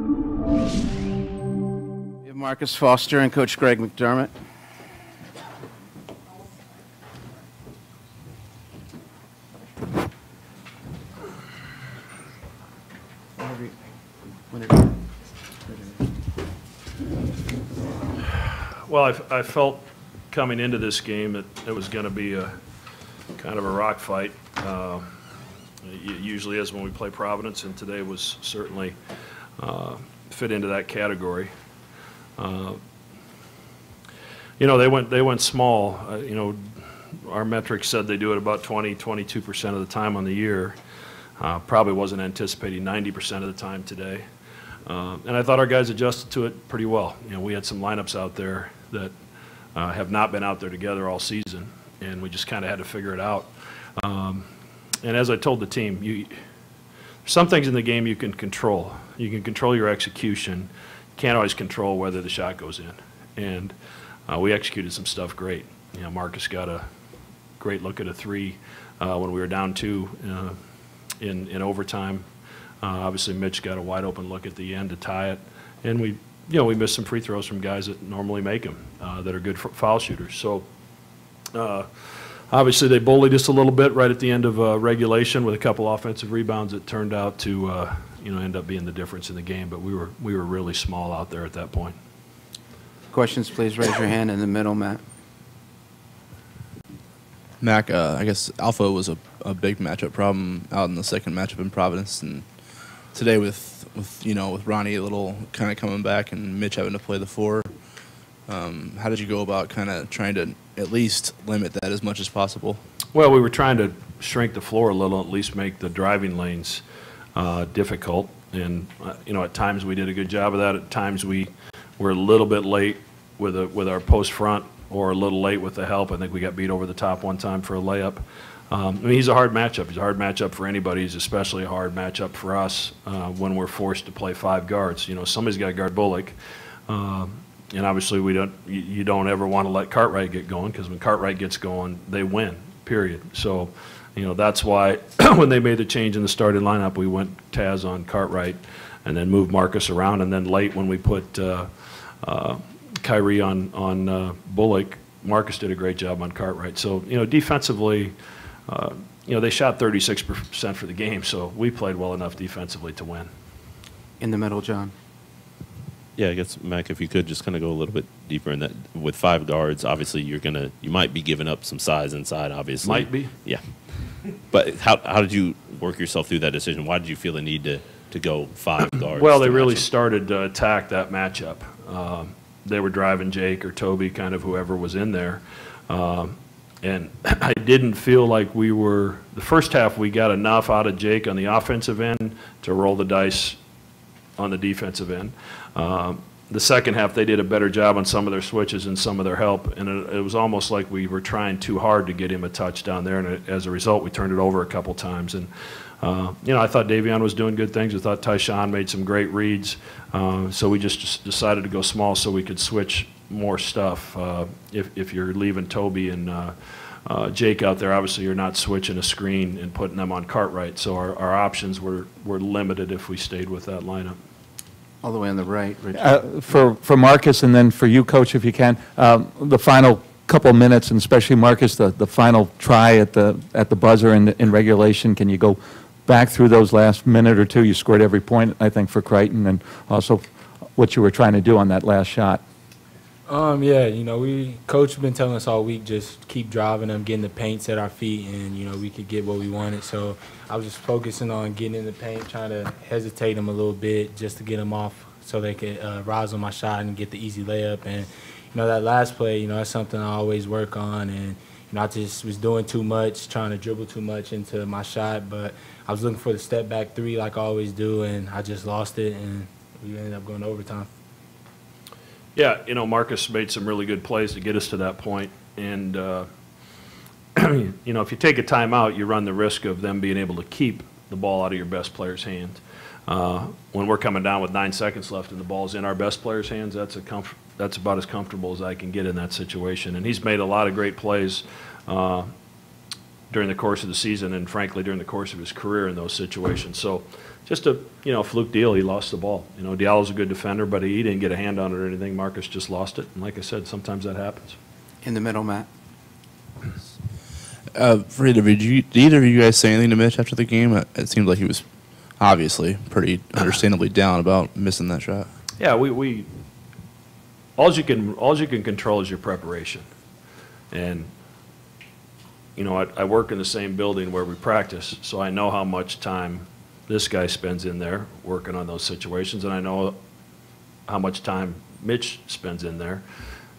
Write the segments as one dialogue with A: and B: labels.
A: We have Marcus Foster and Coach Greg McDermott.
B: Well, I felt coming into this game that it was going to be a kind of a rock fight. It usually is when we play Providence, and today was certainly fit into that category. You know, they went small. You know, our metrics said they do it about 22% of the time on the year. Probably wasn't anticipating 90% of the time today. And I thought our guys adjusted to it pretty well. You know, we had some lineups out there that have not been out there together all season, and we just kind of had to figure it out. And as I told the team, some things in the game you can control. You can control your execution. You can't always control whether the shot goes in. And we executed some stuff great. You know, Marcus got a great look at a three when we were down 2 in overtime. Obviously, Mitch got a wide open look at the end to tie it, and we missed some free throws from guys that normally make them, that are good foul shooters. So obviously they bullied us a little bit right at the end of regulation with a couple offensive rebounds that turned out to end up being the difference in the game. But we were really small out there at that point.
A: Questions, please raise your hand in the middle, Matt.
C: Mac, I guess Alpha was a big matchup problem out in the second matchup in Providence, and today with Ronnie a little kind of coming back and Mitch having to play the 4, how did you go about kind of trying to at least limit that as much as possible?
B: Well, we were trying to shrink the floor a little, at least make the driving lanes difficult, and at times we did a good job of that. At times we were a little bit late with our post front, or a little late with the help. I think we got beat over the top one time for a layup. I mean, he's a hard matchup. He's a hard matchup for anybody. He's especially a hard matchup for us when we're forced to play 5 guards. You know, somebody's got to guard Bullock. And obviously you don't ever want to let Cartwright get going, because when Cartwright gets going, they win, period. So, that's why when they made the change in the starting lineup, we went Taz on Cartwright and then moved Marcus around. And then late when we put Kyrie on Bullock, Marcus did a great job on Cartwright. So, defensively, they shot 36% for the game, so we played well enough defensively to win.
A: In the middle, John.
D: Yeah, I guess, Mac, if you could just kind of go a little bit deeper in that. With 5 guards, obviously you might be giving up some size inside, obviously.
B: Might be.
D: Yeah. But how did you work yourself through that decision? Why did you feel the need to go 5 guards?
B: Well, they really started to attack that matchup. They were driving Jake or Toby, kind of whoever was in there. And I didn't feel like the first half we got enough out of Jake on the offensive end to roll the dice on the defensive end. The second half they did a better job on some of their switches and some of their help, and it was almost like we were trying too hard to get him a touch down there, and as a result we turned it over a couple times. And I thought Davion was doing good things. I thought Tyshawn made some great reads, so we just decided to go small so we could switch more stuff. If you're leaving Toby and Jake out there, obviously you're not switching a screen and putting them on Cartwright, so our options were limited if we stayed with that lineup.
A: All the way on the right, Richard.
E: For Marcus, and then for you, Coach, if you can, the final couple minutes, and especially Marcus, the final try at the buzzer in regulation. Can you go back through those last minute or two? You scored every point, I think, for Creighton, and also what you were trying to do on that last shot.
F: Yeah, Coach has been telling us all week, just keep driving them, getting the paints at our feet, and, we could get what we wanted. So I was just focusing on getting in the paint, trying to hesitate them a little bit just to get them off so they could rise on my shot and get the easy layup. And, that last play, that's something I always work on. And, I just was doing too much, trying to dribble too much into my shot. But I was looking for the step back 3 like I always do, and I just lost it, and we ended up going to overtime.
B: Yeah, Marcus made some really good plays to get us to that point. And, if you take a timeout, you run the risk of them being able to keep the ball out of your best player's hand. When we're coming down with 9 seconds left and the ball's in our best player's hands, that's about as comfortable as I can get in that situation. And he's made a lot of great plays during the course of the season and frankly during the course of his career in those situations. So just a fluke deal. He lost the ball. Diallo's a good defender, but he didn't get a hand on it or anything. Marcus just lost it, and like I said, sometimes that happens.
A: In the middle, Matt.
C: For either of you, did either of you guys say anything to Mitch after the game? It seemed like he was obviously pretty understandably down about missing that shot.
B: Yeah, we all you can control is your preparation, and I work in the same building where we practice, so I know how much time this guy spends in there working on those situations, and I know how much time Mitch spends in there.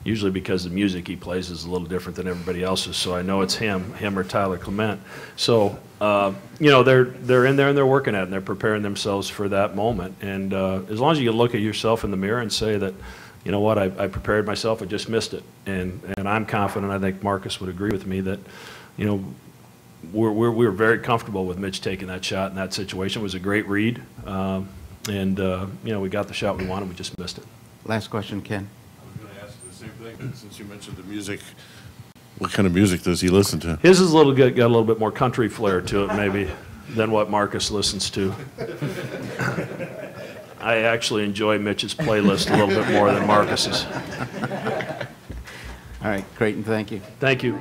B: Usually because the music he plays is a little different than everybody else's, so I know it's him or Tyler Clement. So they're in there and they're working at it and they're preparing themselves for that moment. And as long as you can look at yourself in the mirror and say that, you know what, I prepared myself, I just missed it. And I'm confident, I think Marcus would agree with me, that we're very comfortable with Mitch taking that shot in that situation. It was a great read, we got the shot we wanted, we just missed it.
A: Last question, Ken.
G: I was going to ask the same thing, since you mentioned the music. What kind of music does he listen to?
B: His is got a little bit more country flair to it, maybe, than what Marcus listens to. I actually enjoy Mitch's playlist a little bit more than Marcus's.
A: All right, Creighton, thank you.
B: Thank you.